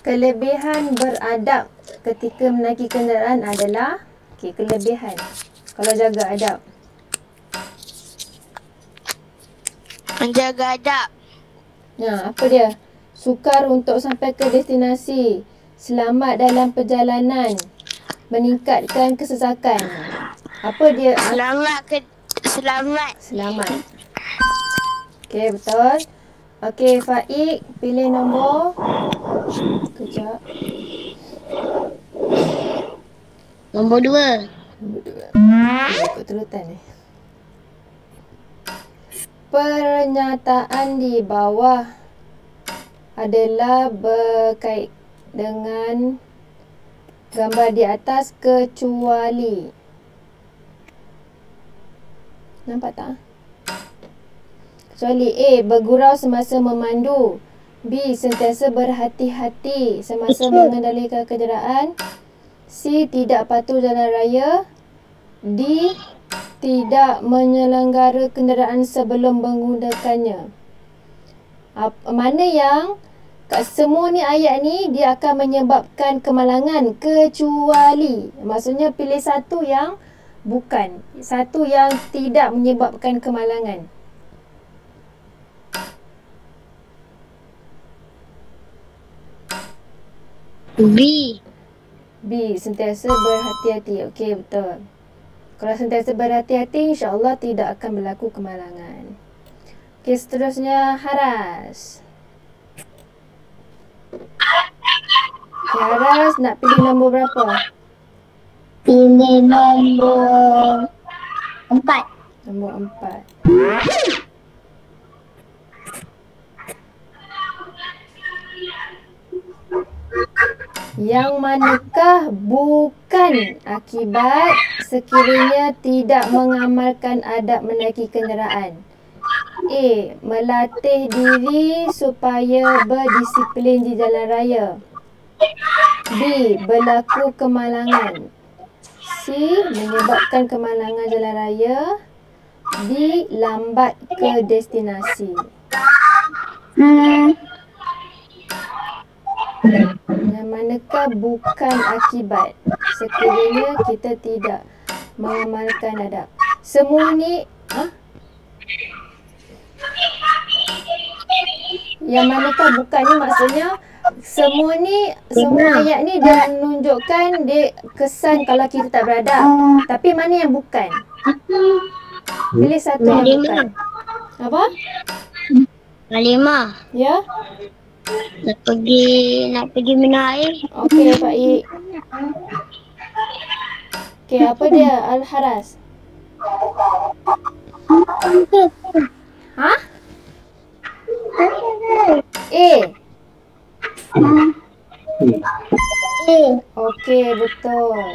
Kelebihan beradab ketika menaiki kenderaan adalah kelebihan kalau jaga adab. Menjaga adab. Apa dia? Sukar untuk sampai ke destinasi, selamat dalam perjalanan, meningkatkan kesesakan. Apa dia? Selamat. Okey, betul. Okey, Faik, pilih nombor. Kejap. Nombor 2. Nombor 2. Ikut turutan ni. Pernyataan di bawah adalah berkait dengan gambar di atas kecuali. Nampak tak? Kecuali A. Bergurau semasa memandu. B. Sentiasa berhati-hati semasa mengendalikan kenderaan. C. Tidak patuh jalan raya. D. Tidak menyelenggara kenderaan sebelum menggunakannya. Mana yang kat semua ni ayat ni dia akan menyebabkan kemalangan kecuali. Maksudnya pilih satu yang bukan. Satu yang tidak menyebabkan kemalangan. B. Sentiasa berhati-hati. Okey, betul. Kalau sentiasa berhati-hati, insya-Allah tidak akan berlaku kemalangan. Okey, seterusnya Haras. Okay, Haras nak pilih nombor berapa? Pilih nombor 4. Nombor 4. Yang manakah bukan akibat sekiranya tidak mengamalkan adab menaiki kenderaan? A. Melatih diri supaya berdisiplin di jalan raya. B. Berlaku kemalangan. C. Menyebabkan kemalangan jalan raya. D. Lambat ke destinasi. Yang manakah bukan akibat sekiranya kita tidak mengamalkan adab? Semua ni yang manakah bukan ni maksudnya semua ayat ni dia menunjukkan dia kesan kalau kita tak beradab. Tapi mana yang bukan? Pilih satu yang bukan. Apa? Halimah. Ya? Nak pergi minum air. Okey, baik. Okey, apa dia Al-Haras? Ha? A. Okey, betul.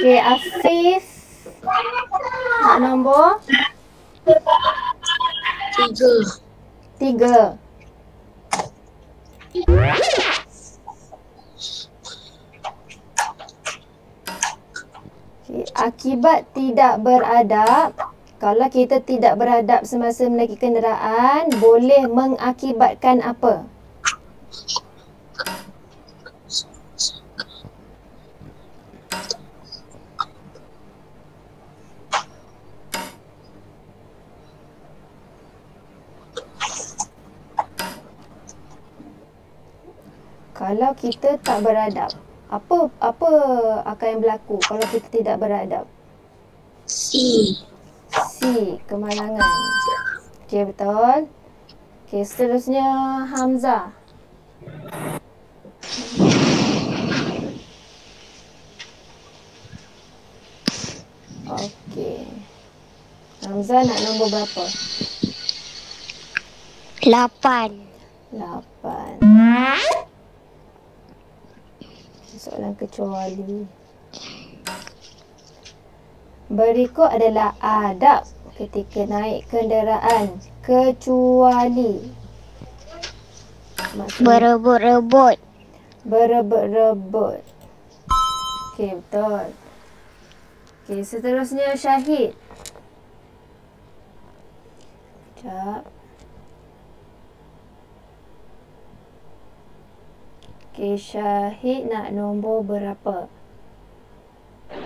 Okey, Afif. Nombor 3. Akibat tidak beradab, kalau kita tidak beradab semasa menaiki kenderaan, boleh mengakibatkan apa? Kalau kita tak beradab, apa akan berlaku kalau kita tidak beradab? C. Kemalangan. Okey, betul. Okey, seterusnya Hamzah. Okey. Hamzah nak nombor berapa? 8. Soalan kecuali. Berikut adalah adab ketika naik kenderaan kecuali Berebut-rebut. Okey, betul. Okey, seterusnya Syahid. Sekejap. Okey, Syahid nak nombor berapa?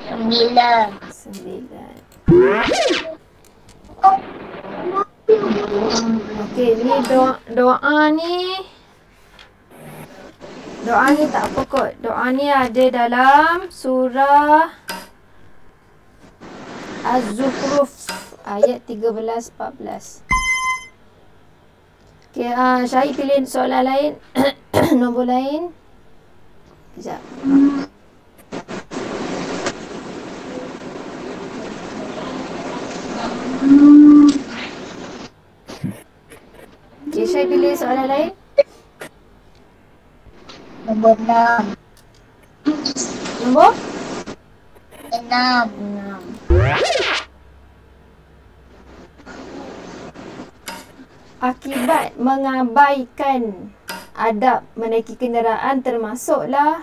9. 9. Okey, ni doa ni. Doa ni tak apa kot. Doa ni ada dalam surah Az-Zukhruf ayat 13-14. Okey, Syahid pilih soalan lain. Nombor lain. Sekejap. Okey, Syahid pilih soalan lain. Nombor 6. Nombor 6. 6. Akibat mengabaikan adab menaiki kenderaan termasuklah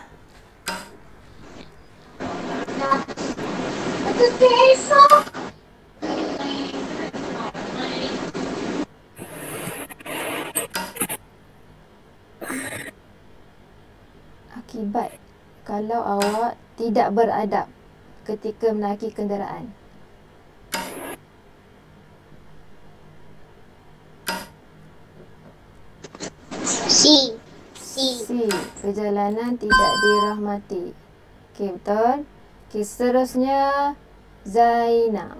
akibat kalau awak tidak beradab ketika menaiki kenderaan. C. C. Perjalanan tidak dirahmati. Okey, betul. Okey, seterusnya Zainab.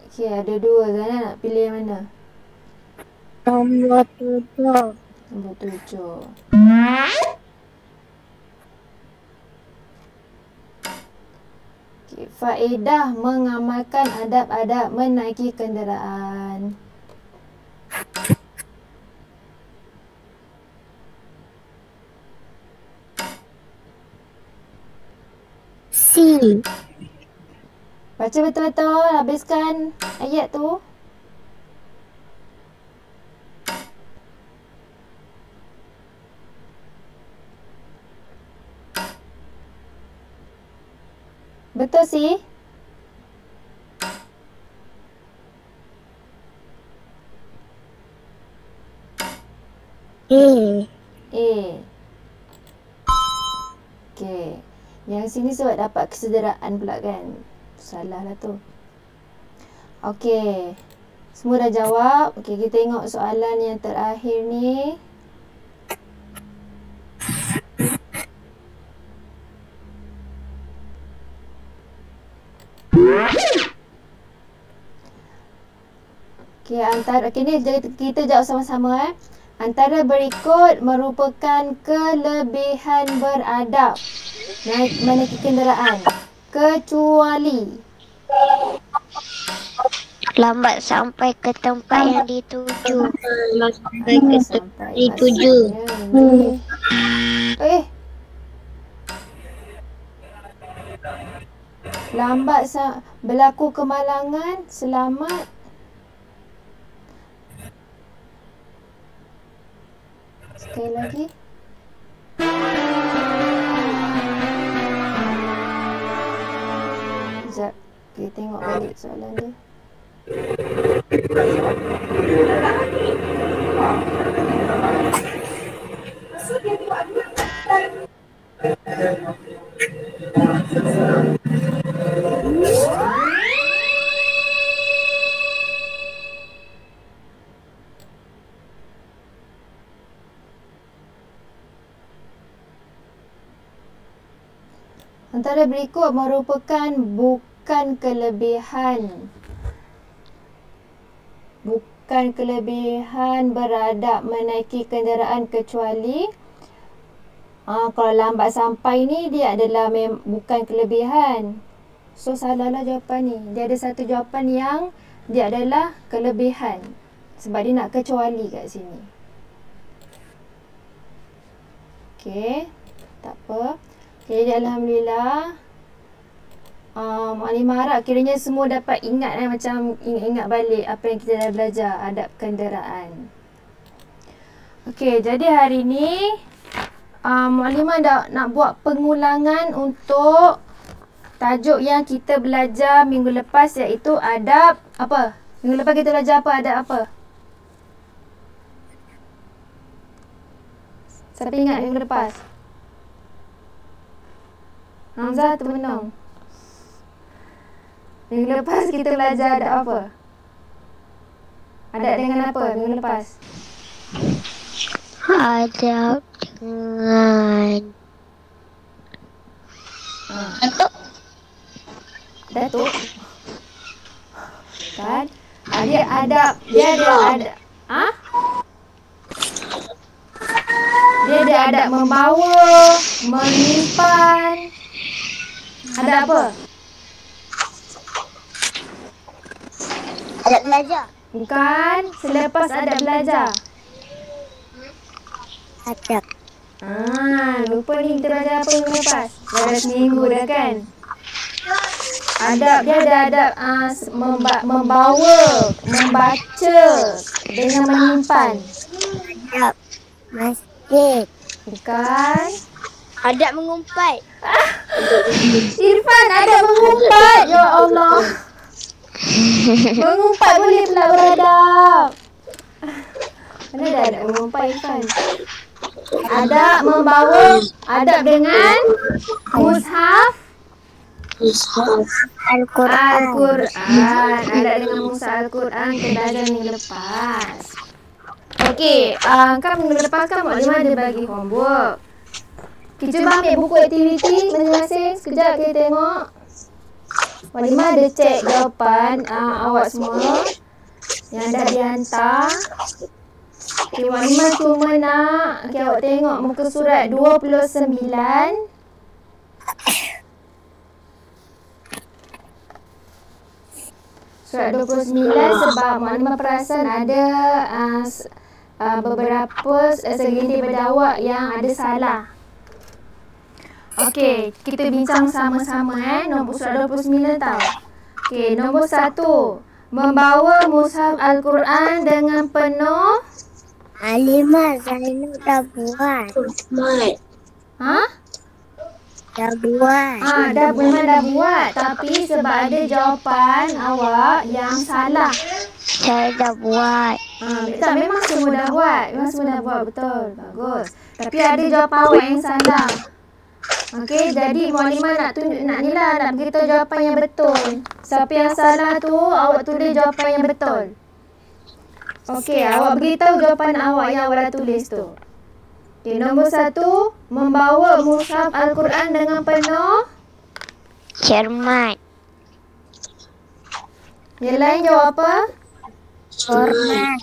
Okey, ada dua. Zainab nak pilih yang mana? Nombor 7. Nombor 7. Okay, faedah mengamalkan adab-adab menaiki kenderaan. C. Baca betul-betul, habiskan ayat tu. Betul sih? A. Okey. Yang sini sebab dapat kesederaan pula kan. Salah lah tu. Okey. Semua dah jawab. Okey, kita tengok soalan yang terakhir ni. Okey, ni kita jawab sama-sama. Antara berikut merupakan kelebihan beradab menaiki kenderaan, kecuali Lambat sampai ke tempat yang dituju. sampai dituju. Lambat berlaku kemalangan, selamat. Sekali lagi. Sekejap. Kita tengok balik soalan dia. Antara berikut merupakan bukan kelebihan beradab menaiki kenderaan, kecuali kalau lambat sampai ni dia adalah bukan kelebihan. So salahlah jawapan ni. Dia ada satu jawapan yang dia adalah kelebihan. Sebab dia nak kecuali kat sini. Okey, tak apa. Okay, jadi Alhamdulillah Maklimah harap kiranya semua dapat ingat macam ingat balik apa yang kita dah belajar, adab kenderaan. Okey, jadi hari ni Mukadimah nak buat pengulangan untuk tajuk yang kita belajar minggu lepas, iaitu adab apa? Minggu lepas kita belajar apa? Adab apa? Siapa ingat minggu lepas? Hamzah termenung. Minggu lepas kita belajar adab apa? Adab dengan apa minggu lepas? Adab dengan Datuk. Kan? Dia ada Dia ada adab membawa, menyimpan. Ada apa? adab belajar. Bukan, selepas adab belajar. Adab. Lupa ni kita belajar apa minggu lepas? Dah seminggu dah kan? Adab dia ada adab membawa, membaca dengan menyimpan. Adab masjid. Bukan. Adab mengumpat. Irfan ada mengumpat. Ya Allah. Mengumpat boleh pula beradab. Mana ada adab mengumpat Irfan? Adab membawa, adab dengan mushaf Al-Quran. Adab dengan mushaf Al-Quran kita belajar minggu lepas. Okey, kan minggu lepas kan Mukadimah ada bagi homework. Kita cuba ambil buku aktiviti masing-masing. Sekejap kita tengok. Mukadimah ada cek jawapan awak semua yang dah dihantar. Okay, Mukadimah cuma nak awak tengok muka surat 29. Surat 29 sebab Mukadimah perasan ada beberapa segelintir berdawak yang ada salah. Okey, kita bincang sama-sama nombor surat 29 tau. Okey, nombor 1. Membawa mushaf Al-Quran dengan penuh. Alimah Zainul dah buat. Dah buat. Memang dah buat. Tapi sebab ada jawapan awak yang salah. Saya dah buat. Tak, memang semua dah buat. Memang semua dah buat, betul. Bagus. Tapi ada jawapan awak yang salah. Okey, jadi Mukadimah nak beritahu jawapan yang betul. Siapa yang salah tu, awak tulis jawapan yang betul. Okey, awak beritahu jawapan awak yang awak dah tulis tu. Okey, nombor 1, membawa mushaf Al-Quran dengan penuh Cermat. Yang lain jawab apa? Cermat.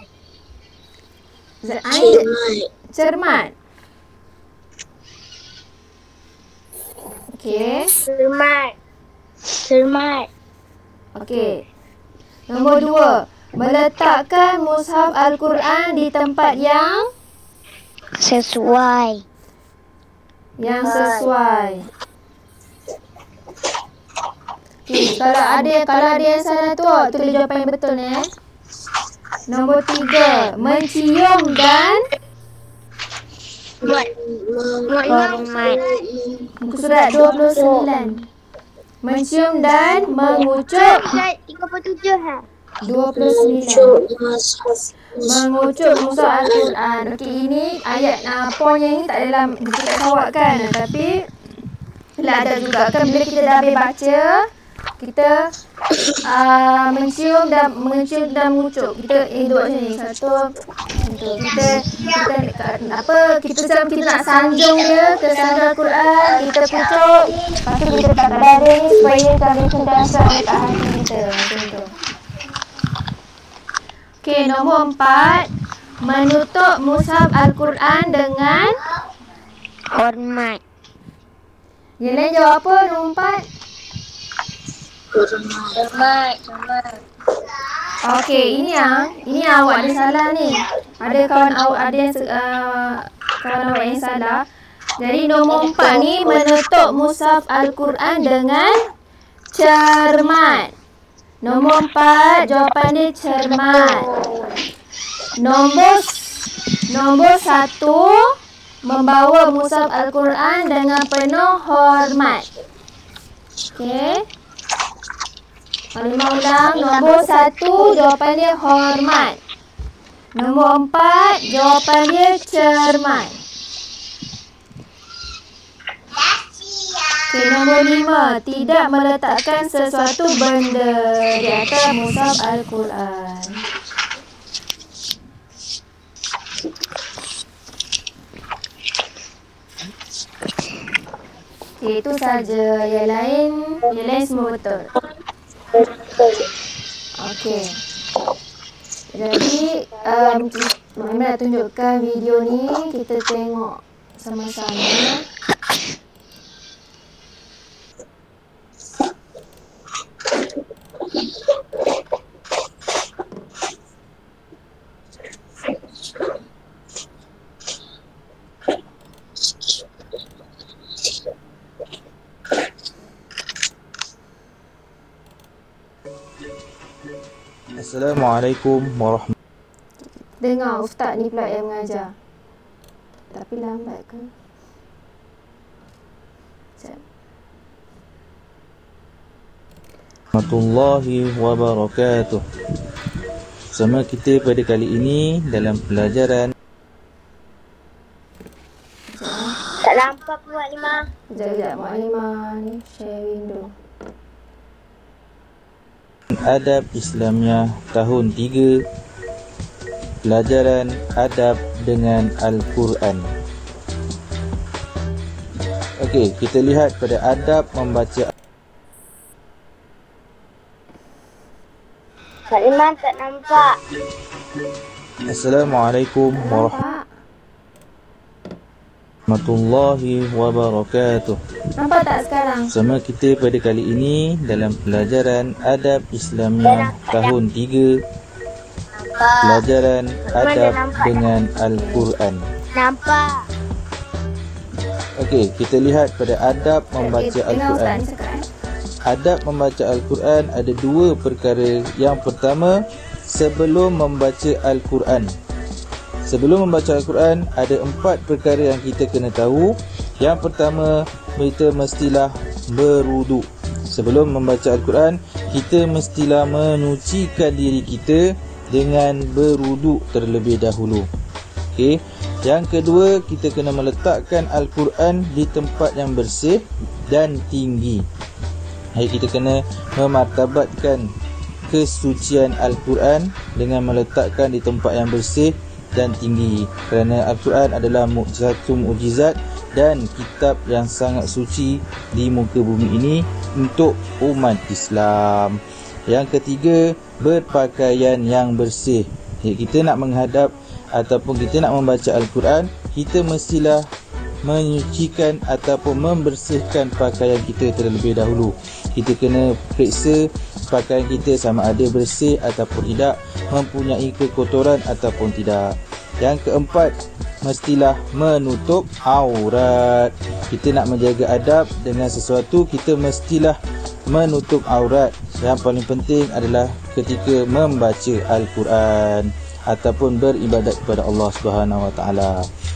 Cermat. Okey. Cermat. Okey. Nombor 2, meletakkan mushaf Al-Quran di tempat yang sesuai. Okay, kalau ada yang salah tu, tulis jawapan yang betul ni. Nombor 3, mencium dan Hormat. muka surat 29. Mencium dan mengucup 37 29. Mengucup mushaf Al-Quran. Okey, ini ayat poin yang ini tak dalam buku tak awak kan. Tapi bila ada juga kan, bila kita dah habis baca, kita mencium dan mengucup. Kita duduk macam ni. Satu. Kita nak sanjung dia, kita sanjung Al-Quran, kita kucup. Lepas tu kita letak kat dada ni supaya kami sentiasa dekat hati kita. Macam tu. Okey, nombor 4. Menutup mushaf Al-Quran dengan hormat. Yang lain jawab apa nombor 4? Hormat. Okey, ini awak ada salah ni. Ada kawan awak yang salah. Jadi nombor 4 ni menutup mushaf Al-Quran dengan cermat. Nombor 4 jawapan dia cermat. Nombor Nombor 1, membawa mushaf Al-Quran dengan penuh hormat. Okey. Maklumat ulang. Nombor 1, jawapan dia hormat. Nombor 4, jawapan dia cermat. Okey, nombor 5, tidak meletakkan sesuatu benda di atas mushaf Al-Quran. Okey, itu saja. Yang lain semua betul. Okey. Jadi, Mama nak tunjukkan video ni. Kita tengok sama-sama. Assalamualaikum warahmatullahi. Dengar ustaz ni pula yang mengajar. Tapi lambat ke? Sekejap. Wabarakatuh. Bersama kita pada kali ini dalam pelajaran. Tak nampak Mak Limah. Sekejap Mak Limah ni share window. Adab Islamiah tahun 3. Pelajaran adab dengan Al-Quran. Okey, kita lihat pada adab membaca. Mak Limah tak nampak. Assalamualaikum warahmatullahi wabarakatuh. Nampak tak sekarang? Bersama kita pada kali ini dalam pelajaran adab Islamiah tahun 3. Pelajaran adab dengan Al-Quran. Nampak. Okey, kita lihat pada adab membaca Al-Quran. Adab membaca Al-Quran ada 2 perkara. Yang pertama, sebelum membaca Al-Quran. Sebelum membaca Al-Quran, ada 4 perkara yang kita kena tahu. Yang pertama, kita mestilah berwuduk. Sebelum membaca Al-Quran, kita mestilah menyucikan diri kita dengan berwuduk terlebih dahulu. Okey. Yang kedua, kita kena meletakkan Al-Quran di tempat yang bersih dan tinggi. Kita kena memartabatkan kesucian Al-Quran dengan meletakkan di tempat yang bersih dan tinggi, kerana Al-Quran adalah satu mukjizat dan kitab yang sangat suci di muka bumi ini untuk umat Islam. Yang ketiga, berpakaian yang bersih. Kita nak menghadap ataupun kita nak membaca Al-Quran, kita mestilah menyucikan ataupun membersihkan pakaian kita terlebih dahulu. Kita kena periksa pakaian kita sama ada bersih ataupun tidak, mempunyai kekotoran ataupun tidak. Yang keempat, mestilah menutup aurat. Kita nak menjaga adab dengan sesuatu, kita mestilah menutup aurat. Yang paling penting adalah ketika membaca Al-Quran ataupun beribadat kepada Allah Subhanahu Wa Taala.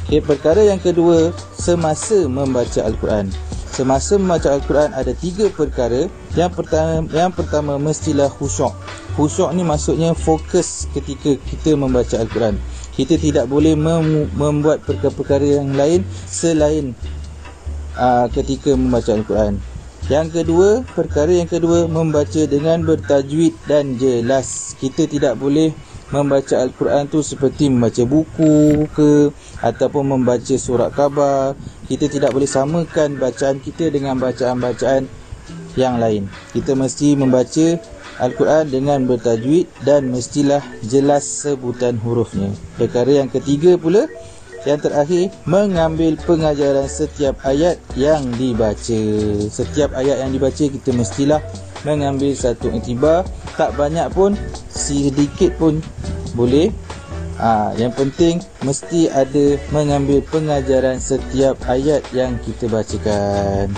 Okay, perkara yang kedua, semasa membaca Al-Quran. Semasa membaca Al-Quran ada 3 perkara. Yang pertama mestilah khusyuk. Khusyuk ni maksudnya fokus ketika kita membaca Al-Quran. Kita tidak boleh membuat perkara-perkara yang lain selain ketika membaca Al-Quran. Perkara yang kedua, membaca dengan bertajwid dan jelas. Kita tidak boleh membaca Al-Quran tu seperti membaca buku ke ataupun membaca surat khabar. Kita tidak boleh samakan bacaan kita dengan bacaan-bacaan yang lain. Kita mesti membaca Al-Quran dengan bertajwid dan mestilah jelas sebutan hurufnya. Perkara yang ketiga pula, yang terakhir, mengambil pengajaran setiap ayat yang dibaca. Setiap ayat yang dibaca kita mestilah mengambil satu iktibar. Tak banyak pun, sedikit pun boleh. Yang penting mesti ada mengambil pengajaran setiap ayat yang kita bacakan.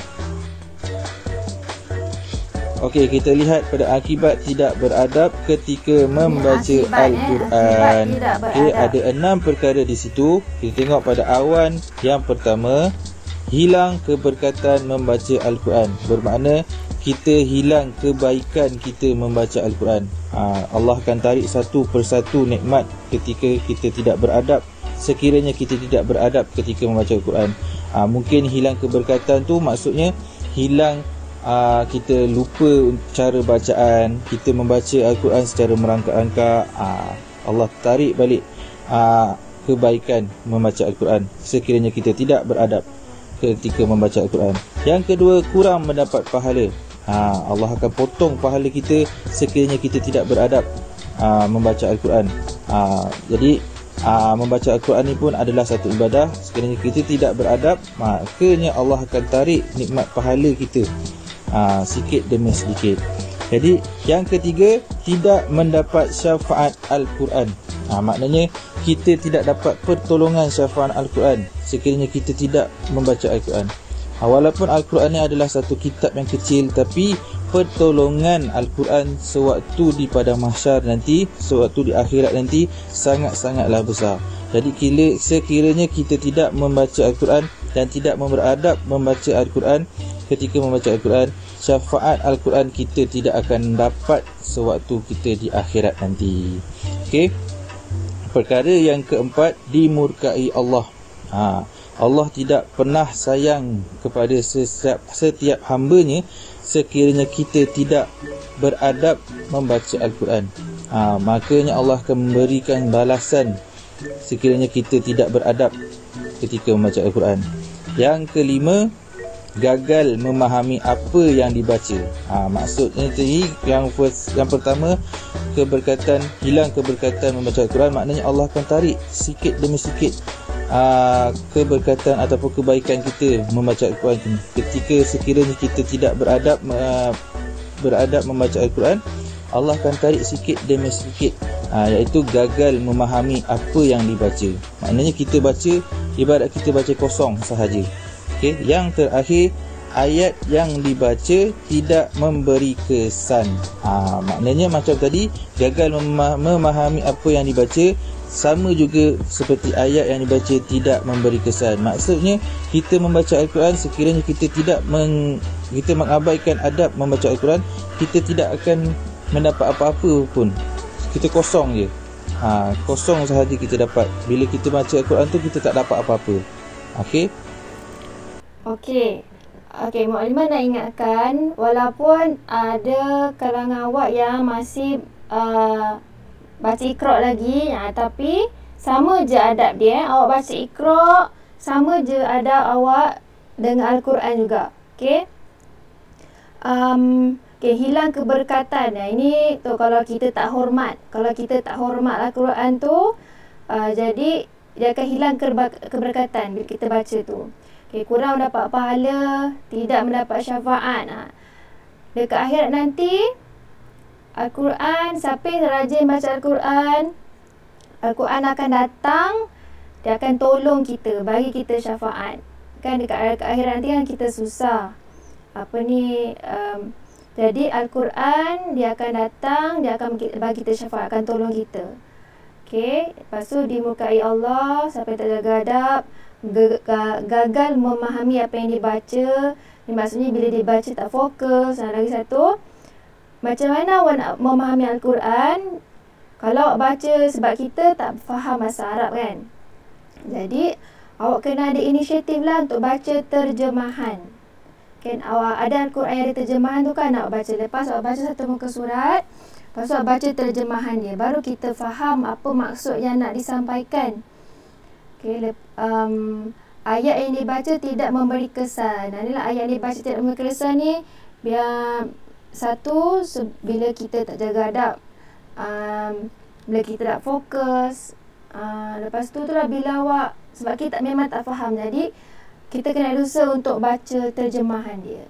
Okey, kita lihat pada akibat tidak beradab ketika membaca Al-Quran. Okey, ada 6 perkara di situ. Kita tengok pada awan yang pertama, hilang keberkatan membaca Al-Quran. Bermakna kita hilang kebaikan kita membaca Al-Quran. Allah akan tarik satu persatu nikmat ketika kita tidak beradab. Sekiranya kita tidak beradab ketika membaca Al-Quran, mungkin hilang keberkatan tu maksudnya hilang, kita lupa cara bacaan, kita membaca Al-Quran secara merangkak-rangkak. Allah tarik balik kebaikan membaca Al-Quran sekiranya kita tidak beradab ketika membaca Al-Quran. Yang kedua, kurang mendapat pahala. Allah akan potong pahala kita sekiranya kita tidak beradab membaca Al-Quran. Jadi membaca Al-Quran ni pun adalah satu ibadah. Sekiranya kita tidak beradab, makanya Allah akan tarik nikmat pahala kita sikit demi sedikit. Jadi yang ketiga, tidak mendapat syafaat Al-Quran. Maknanya kita tidak dapat pertolongan syafaat Al-Quran sekiranya kita tidak membaca Al-Quran. Walaupun Al-Quran ni adalah satu kitab yang kecil, tapi pertolongan Al-Quran sewaktu di padang mahsyar nanti, sewaktu di akhirat nanti, sangat-sangatlah besar. Jadi sekiranya kita tidak membaca Al-Quran dan tidak beradab membaca Al-Quran, ketika membaca Al-Quran, syafaat Al-Quran kita tidak akan dapat sewaktu kita di akhirat nanti. Okey. Perkara yang keempat, dimurkai Allah. Allah tidak pernah sayang kepada setiap hambanya sekiranya kita tidak beradab membaca Al-Quran. Makanya Allah akan memberikan balasan sekiranya kita tidak beradab ketika membaca Al-Quran. Yang kelima, gagal memahami apa yang dibaca. Maksudnya tadi yang pertama, hilang keberkatan membaca Al-Quran. Maknanya Allah akan tarik sikit demi sikit keberkatan ataupun kebaikan kita membaca Al-Quran. Ketika sekiranya kita tidak beradab membaca Al-Quran, Allah akan tarik sikit demi sikit, iaitu gagal memahami apa yang dibaca. Maknanya kita baca, ibarat kita baca kosong sahaja. Okay. Yang terakhir, ayat yang dibaca tidak memberi kesan. Maknanya macam tadi, gagal memahami apa yang dibaca, sama juga seperti ayat yang dibaca tidak memberi kesan. Maksudnya kita membaca Al-Quran, sekiranya kita kita mengabaikan adab membaca Al-Quran, kita tidak akan mendapat apa-apa pun. Kita kosong je. Kosong sahaja kita dapat. Bila kita baca Al-Quran tu, kita tak dapat apa-apa. Okey. Okey, Mukadimah nak ingatkan, walaupun ada kalangan awak yang masih baca Iqra lagi, tapi sama je adab dia. Awak baca Iqra, sama je adab awak dengan Al-Quran juga. Okey. Hilang keberkatan. Ini tu kalau kita tak hormat. Kalau kita tak hormat Al-Quran tu, jadi dia akan hilang keberkatan bila kita baca tu. Kurang mendapat pahala, tidak mendapat syafaat. Dekat akhirat nanti, Al-Quran, siapa yang rajin baca Al-Quran, Al-Quran akan datang, dia akan tolong kita, bagi kita syafaat. Kan dekat akhirat nanti kan kita susah. Jadi Al-Quran, dia akan datang, dia akan bagi kita syafaat, akan tolong kita. Okey, lepas tu dimurkai Allah, siapa yang tak jaga adab, gagal memahami apa yang dibaca. Ini maksudnya bila dibaca tak fokus. Dan lagi satu, macam mana awak nak memahami Al-Quran kalau awak baca, sebab kita tak faham bahasa Arab kan. Jadi awak kena ada inisiatif lah untuk baca terjemahan. Kan awak ada Al-Quran yang ada terjemahan tu kan, awak baca. Lepas awak baca satu muka surat, lepas tu awak baca terjemahan dia, baru kita faham apa maksud yang nak disampaikan. Ayat yang dibaca tidak memberi kesan. Inilah ayat yang dibaca tidak memberi kesan ni, biar satu, bila kita tak jaga adab, bila kita tak fokus, lepas tu lah bila awak, sebab kita memang tak faham, jadi kita kena usaha untuk baca terjemahan dia.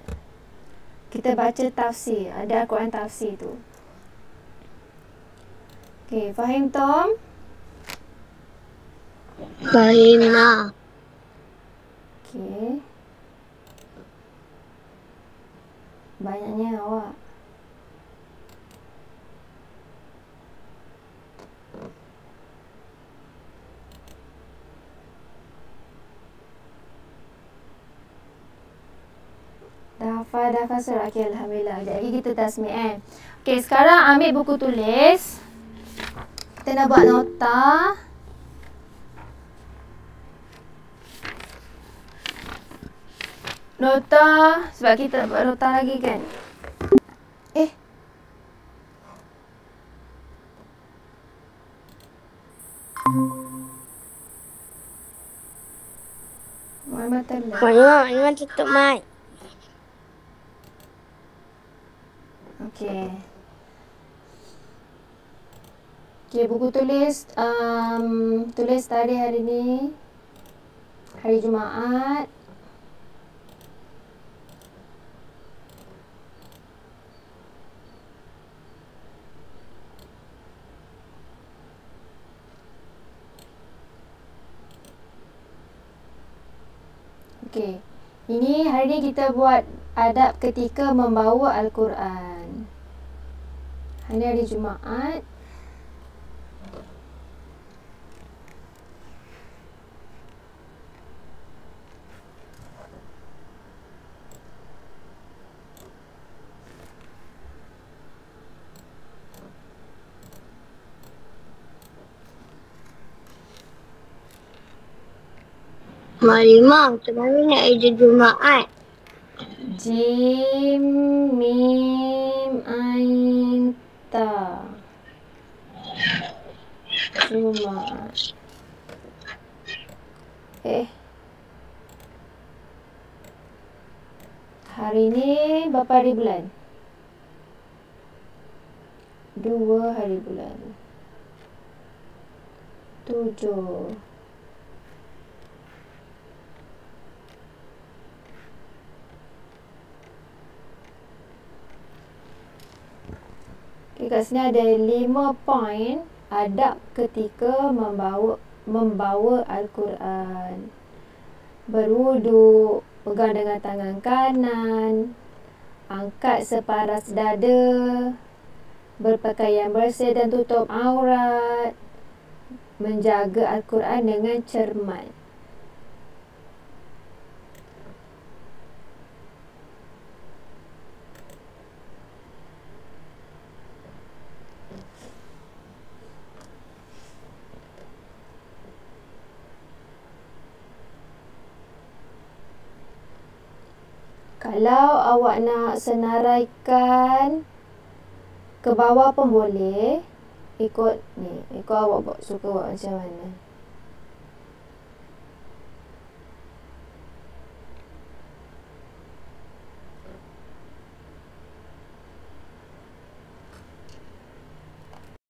Kita baca tafsir, ada Al-Quran tafsir tu. Okey, faham Tom? Fahim lah. Okey. Banyaknya awak. Fa dah kasar. Okey, alhamdulillah. Sekejap lagi kita tasmi'. Okey, sekarang ambil buku tulis. Kita nak buat nota. Nota, sebab kita nak buat nota lagi kan. Muhammad Talib. Mana tutup mic. Okey. Okey, buku tulis tulis tarikh hari ni. Hari Jumaat. Okey. Ini hari ni kita buat adab ketika membawa Al-Quran. Hari ni hari Jumaat. Marimah, macam mana nak kerja Jumaat? Jim, Mim, Ain, Ta. Jumaat. Hari ni berapa hari bulan? 2 hari bulan. 7. Okay, kat sini ada 5 poin adab ketika membawa Al-Quran. Berwuduk, pegang dengan tangan kanan, angkat separas dada, berpakaian bersih dan tutup aurat, menjaga Al-Quran dengan cermat. Kalau awak nak senaraikan ke bawah pun boleh. Ikut awak suka buat macam mana.